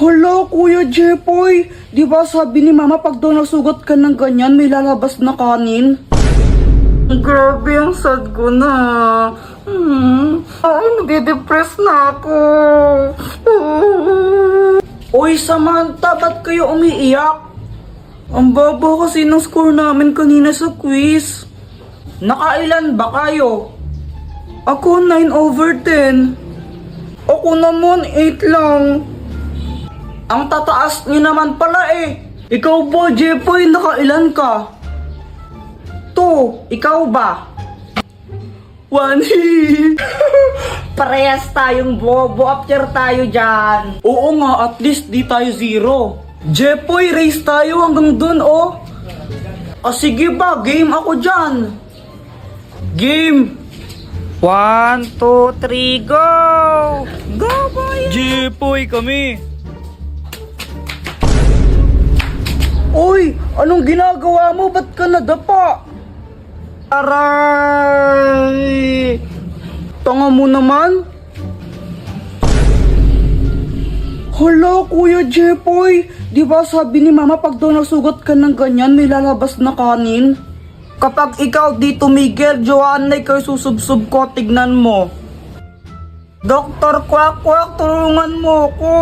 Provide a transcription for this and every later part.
Hala, Kuya Jepoy, di ba sabi ni Mama pag daw nasugat ka ng ganyan, may lalabas na kanin? Grabe, ang sad ko na. Ay, nade-depress na ako. Uy, Samantha, ba't kayo umiiyak? Ang baba kasi ng score namin kanina sa quiz. Nakailan ba kayo? Ako 9/10. Ako naman 8 lang. Ang tataas niyo naman pala eh. Ikaw ba, Jepoy, nakailan ka? 2, ikaw ba? 1. Parehas tayong bobo, after tayo dyan. Oo nga, at least di tayo 0. Jepoy, race tayo hanggang dun, oh. Sige ba, game ako dyan. Game. 1, 2, 3, go! Go, boy! Jepoy kami. Uy, anong ginagawa mo? Ba't ka nadapa? Aray! Tanga mo naman. Hala, Kuya Jepoy, di ba sabi ni Mama pag daw nasugat ka ng ganyan, may lalabas na kanin? Kapag ikaw di tumigil, Joanna, ikaw susubsub ko, tignan mo. Doktor Quack Quack, tulungan mo ko.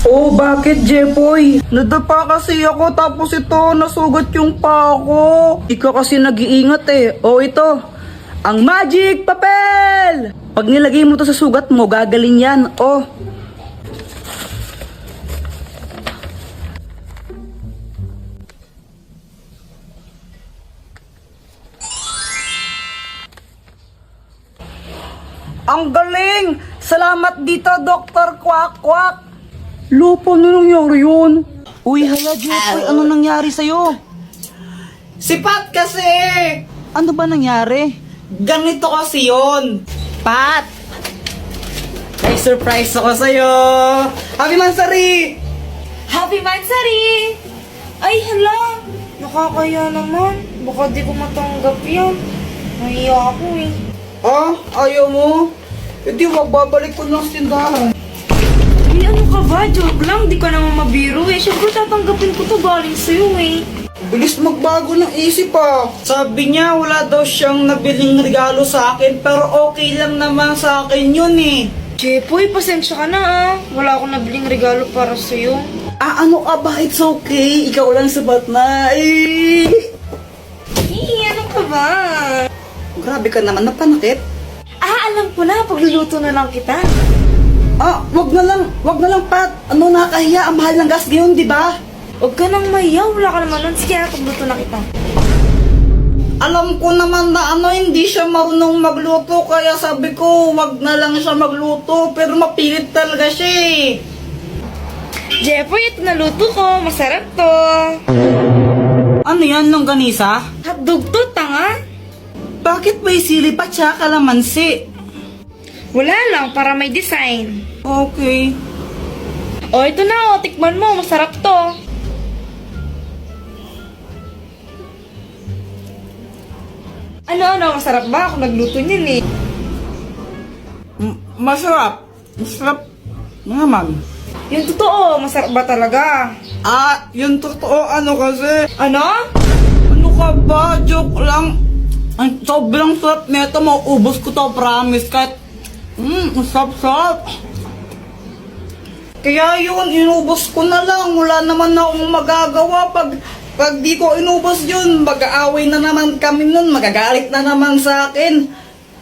Oh, bakit, Jepoy? Nadapa kasi ako tapos ito, nasugat yung paa ko. Ikaw kasi nag-iingat eh. Oh, ito. Ang magic papel! Pag nilagay mo to sa sugat mo, gagaling yan. Oh. Ang galing! Salamat dito, Dr. Quack Quack! Lupa, ano nangyari yun? Uy, hala, Jepoy, ano nangyari sa'yo? Si Pat kasi! Ano ba nangyari? Ganito kasi yun. Pat! May surprise ako sa'yo! Happy Mansari! Happy Mansari! Ay, hala! Nakakaya naman. Baka di ko matanggap yan. Nahiya ako eh. Ah, ayaw mo? Hindi, magbabalik ko ng tindahan. Ay, ano ka ba? Joke lang. Di ka naman mabiro eh. Siyempre tatanggapin ko to galing sa'yo eh. Bilis magbago ng isip ah. Sabi niya wala daw siyang nabiling regalo sa akin pero okay lang naman sa akin yun eh. Jepoy, pasensya ka na ah. Wala akong nabiling regalo para sa'yo. Ah, ano ka ba? It's okay. Ikaw lang sabat na. Eh. Ano ka ba? Grabe ka naman, napanakit. Alam ko na. Pagluluto na lang kita. Ah, wag na lang, Pat. Ano, nakakahiya. Ang mahal ng gas ngayon, di ba? Huwag ka nang mayaw. Wala ka naman nun. Sige, pagluto na kita. Alam ko naman na hindi siya marunong magluto, kaya sabi ko, wag na lang siya magluto. Pero mapilit talaga siya eh. Jepoy, ito na luto ko. Masarap to. Ano yan, longganisa? Hotdog to, tanga. Bakit may sili pa tsaka kalamansi? Wala lang, para may design. Okay. O, ito na o. Tikman mo. Masarap to. Ano? Masarap ba? Ako nagluto niyan eh. Masarap. Masarap naman. Yung totoo, masarap ba talaga? Ah, yung totoo kasi. Ano? Ano ka ba? Joke lang. Ang sobrang sarap nito. Mauubos ko to, promise. Kahit, sarap-sarap. Kaya yun, inubos ko na lang. Wala naman akong magagawa. Pag di ko inubos yun, mag-aaway na naman kami nun. Magagalit na naman sa akin.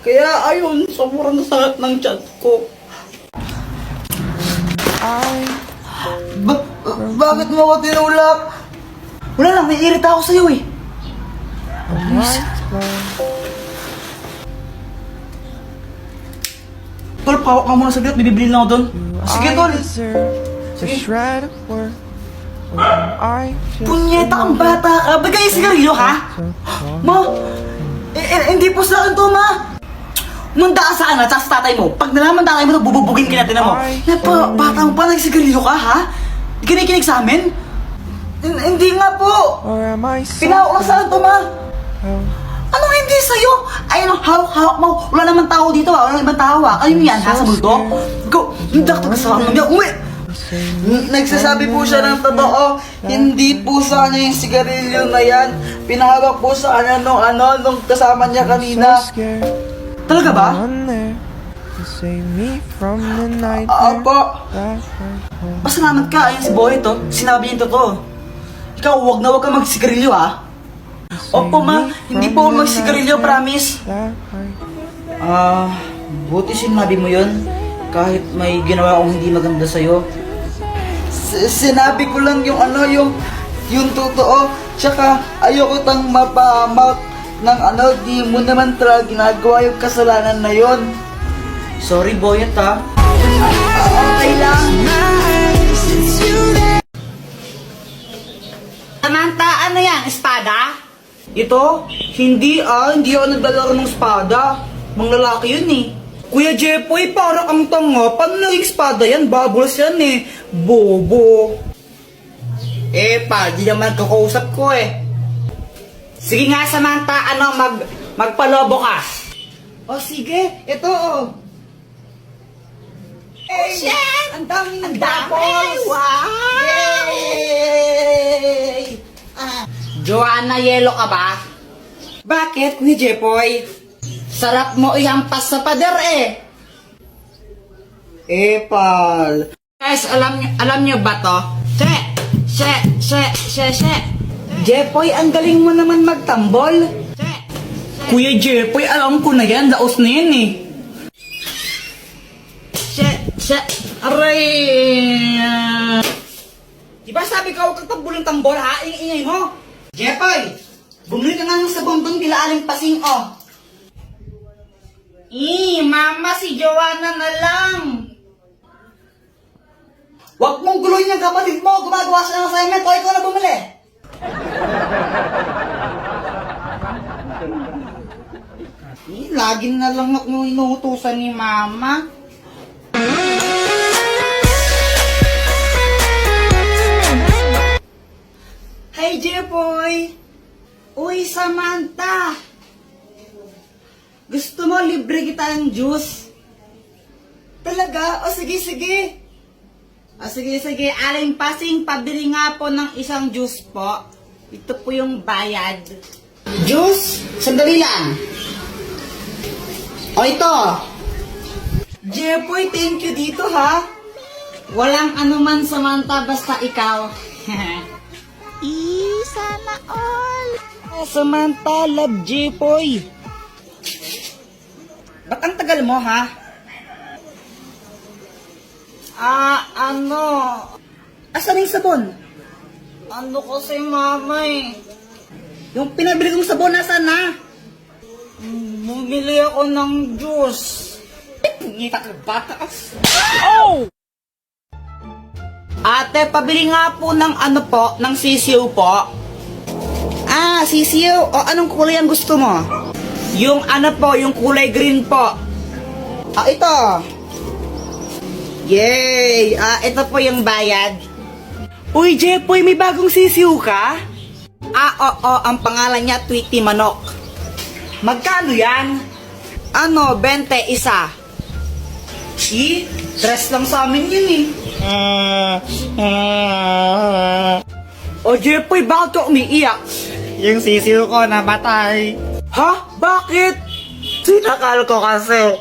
Kaya ayun, sobrang sakit ng chat ko. Bakit mo ako tinulak? Wala lang, naiirita ako sa'yo eh. Tol, pawak ka muna saglit, bibibili lang ako doon. Sige, Tol. Punyeta kang bata ka. Ba't kayo sigarilyo, ha? Ma, hindi po sa akin to, ma. Manda ka sa akin, at sa tatay mo. Pag nalaman tatay mo, bububugin ka natin mo. Bata mo pa, nagsigarilyo ka, ha? Di ka nakikinig sa amin? Hindi nga po. Pinawak lang sa akin to, ma. Anong hindi sa'yo? Ay, ano, hawak-hawak mo. Wala naman tao dito ha. Wala ibang tao ha. Kayo yan ha, sa multo. Go! Hindi ako kasama niya. Uwi! Nagsasabi po siya ng totoo. Hindi po sa kanya yung sigarilyo na yan. Pinahawak po sa kanya nung kasama niya kanina. Talaga ba? Opo. Pasalamat ka. Ayan si Boy to. Sinabi niya yung totoo. Ikaw, wag ka magsigarilyo ha. Opo ma, hindi po ako magsigarilyo, promise. Buti sinabi mo yun. Kahit may ginawa akong hindi maganda sa'yo. Sinabi ko lang yung totoo. Tsaka ayoko tang mapahamak ng di mo naman talaga ginagawa yung kasalanan na yon. Sorry, Boyet ha. Okay lang. Samantha, ano yan? Espada? Ito? Hindi ako naglalaro ng espada. Mga lalaki yun eh. Kuya Jepoy, parang ang tanga. Paano naging espada yan? Bubbles yan eh. Bobo. Di naman kakausap ko eh. Sige nga, Samantha, magpalobo ka. Sige, ito Shit! Ang daming Ang dami! bubbles! Wow! Yay! Joanna, yelo ka ba? Bakit, Kuya Jepoy? Sarap mo ihampas sa pader eh. Pal. Guys, alam nyo ba to? She. Jepoy, ang galing mo naman magtambol. Kuya Jepoy, alam ko na yan. Laos na yan eh. Aray! Diba sabi ko, huwag kang tambol ng tambol ha? Ingay mo. Jepoy, bumili ka nga ng sabon doon kila Aling Pasing Mama, si Joanna na lang. Huwag mong guloyin yung kapatid mo. Gumagawa siya ng assignment. O, ikaw na bumili. Lagi na lang ako inuutusan ni Mama. Hey, Jepoy. Uy, Samantha. Gusto mo libre kita ng juice? Talaga? O, sige. Sige. Aling Pasing, pabili nga po ng isang juice po. Ito po yung bayad. Juice? Sandali lang. O, ito. Jepoy, thank you dito, ha? Walang anuman, Samantha, basta ikaw. Sana all. Samantha, love Jepoy. Ba't ang tagal mo, ha? Asan yung sabon? Ano kasi, Mama eh. Yung pinabili kong sabon, nasaan na? Bumili ako ng juice. Pungita ka, batas. Ate, pabili nga po ng ng sisiw po. Sisiyo. O, anong kulay ang gusto mo? Yung yung kulay green po. Ito. Yay! Ito po yung bayad. Uy, Jepoy, may bagong sisiyo ka? Oo, ang pangalan niya Tweety Manok. Magkano yan? 20 isa. Dress lang sa amin yun eh. O, Jepoy, bakit ka umiiyak? Yung sisiw ko namatay. Ha? Bakit? Sinakal ko kasi.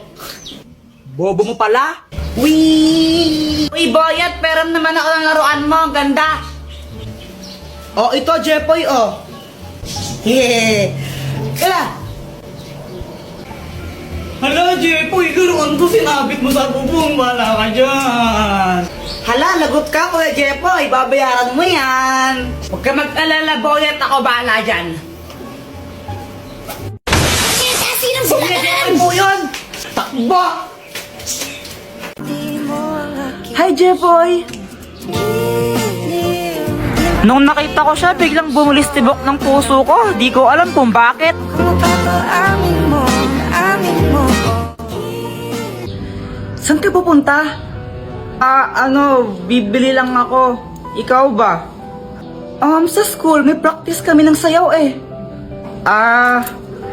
Bobo mo pala? Uy, Boyet, pero naman ako ng laruan mo. Ang ganda. O, ito, Jepoy, o. Kala. Hala, Jepoy, laruan ko sinabit mo sa bubong. Wala ka dyan. Hala, lagot ka, Kuya Jepoy. Babayaran mo yan. Huwag ka mag-alala, Boyet. Ako bahala dyan. Kuya Jepoy po yun. Takbo. Hi, Jepoy. Nung nakita ko siya, biglang bumulistibok ng puso ko. Di ko alam kung bakit. Saan ka pupunta? Bibili lang ako. Ikaw ba? Sa school, may practice kami ng sayaw eh.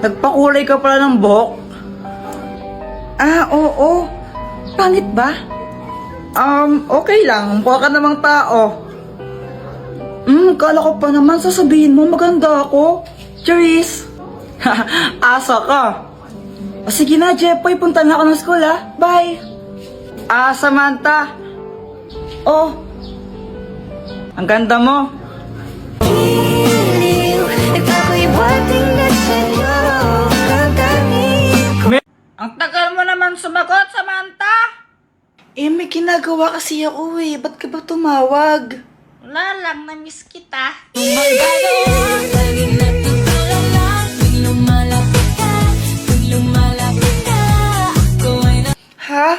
Nagpakulay ka pala ng buhok? Ah, oo. Pangit ba? Okay lang. Mukha ka namang tao. Kala ko pa naman sasabihin mo maganda ako. Charis. Asa ka. O sige na, Jepoy. Punta na ako ng school, ha? Bye. Samantha. Oh. Ang ganda mo. Ang tagal mo naman sumagot, Samantha. May ginagawa kasi ako Ba't ka ba tumawag? Wala lang, na-miss kita. Ha?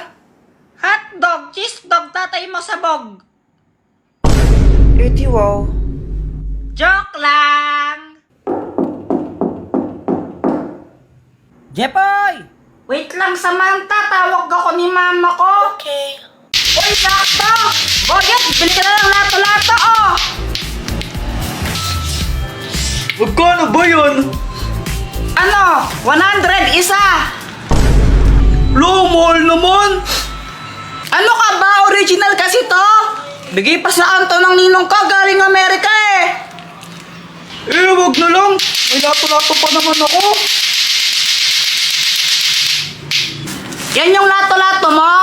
Hotdog, cheese dog, tatay mo sabog. Wow. Joke lang. Jepoy! Wait lang, Samantha. Tawag ako ni mama ko. Okay. Uy, sakto! Boyet, bili ka na ng lato-lato, oh! Magkano ba yun? Ano? 100 isa! Mahal naman! Ano ka ba? Original kasi to? Bigay pa sa kanto ng ninong ko, galing Amerika eh! Wag na lang. May lato-lato pa naman ako. Yan yung lato-lato mo?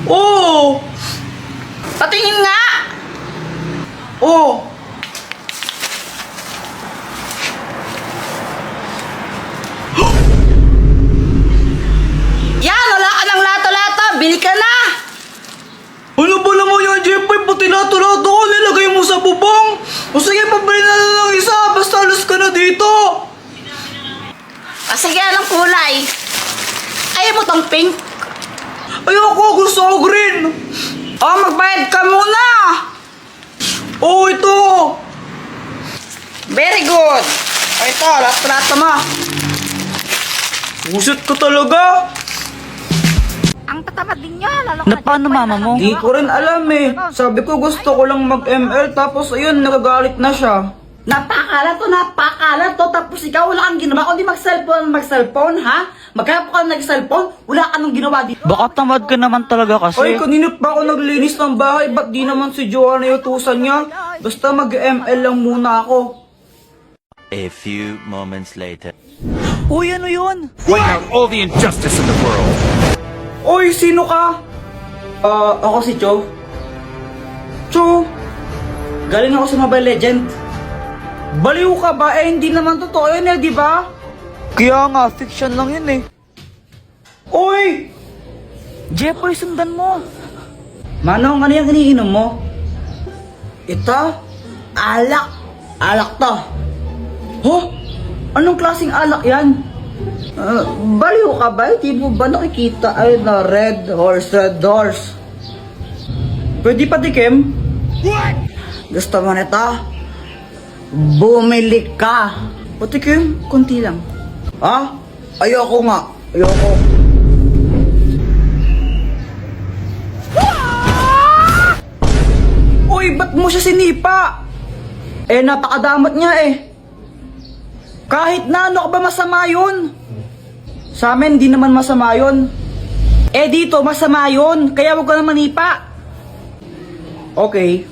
Oo! Patingin nga! Oo! Yan, wala ka ng lato-lato, bili ka na! Ano ba naman yan, Jepoy? Pati lato-lato ko nilagay mo sa bubong. O sige, pabili na lang ng isa. Basta alas ka na dito. Sige, anong kulay? Ayaw mo tong pink? Ayoko, gusto ko green. Oh, magbayad ka muna! Oo, ito. Very good! O ito, lato-lato mo. Buset ka talaga. Ang tatamad din niya, lalo Na paano mama mo? Di ko rin alam eh. Sabi ko gusto ko lang mag-ML tapos ayun, nagagalit na siya. Napakalat to. Tapos ikaw wala kang ginawa. Kundi mag-cellphone, ha? Magkaya ka nag-cellphone, wala ka nang ginawa dito. Baka tamad ka naman talaga kasi. Ay, kanina pa ako naglinis ng bahay. Ba't di naman si Joanna yung utusan niya? Basta mag-ML lang muna ako. A few moments later. Uy, ano yun? Point out all the injustice in the world. Uy, sino ka? Ako si Cho. Cho, galing ako sa Mobile Legend. Baliw ka ba? Hindi naman totoo yun di ba? Kaya nga, fiction lang yun Uy! Jepoy, sundan mo. Manong, ano yung iniinom mo? Ito? Alak. Alak to. Huh? Anong klaseng alak yan? Baliw ka ba? Di mo ba nakikita ay na red horse? Pwede pa tikim? What? Gusto mo nito? Bumili ka. Patikim, konti lang. Ayoko nga. Ayoko. Uy, ba't mo siya sinipa? Napakadamot niya Kahit na ano ka ba masama yun? Sa amin, di naman masama yun. Dito, masama yun. Kaya huwag ka na manipa. Okay.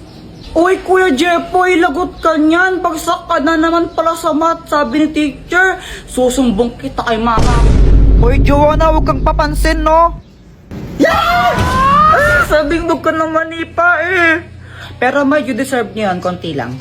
Uy, Kuya Jepoy, lagot ka niyan. Bagsak ka na naman pala sa math, sabi ni teacher. Susumbong kita kay mama. Uy, Joanna, huwag kang papansin, no? Sabing huwag ka na manipa Pero medyo deserve niyo yan, konti lang.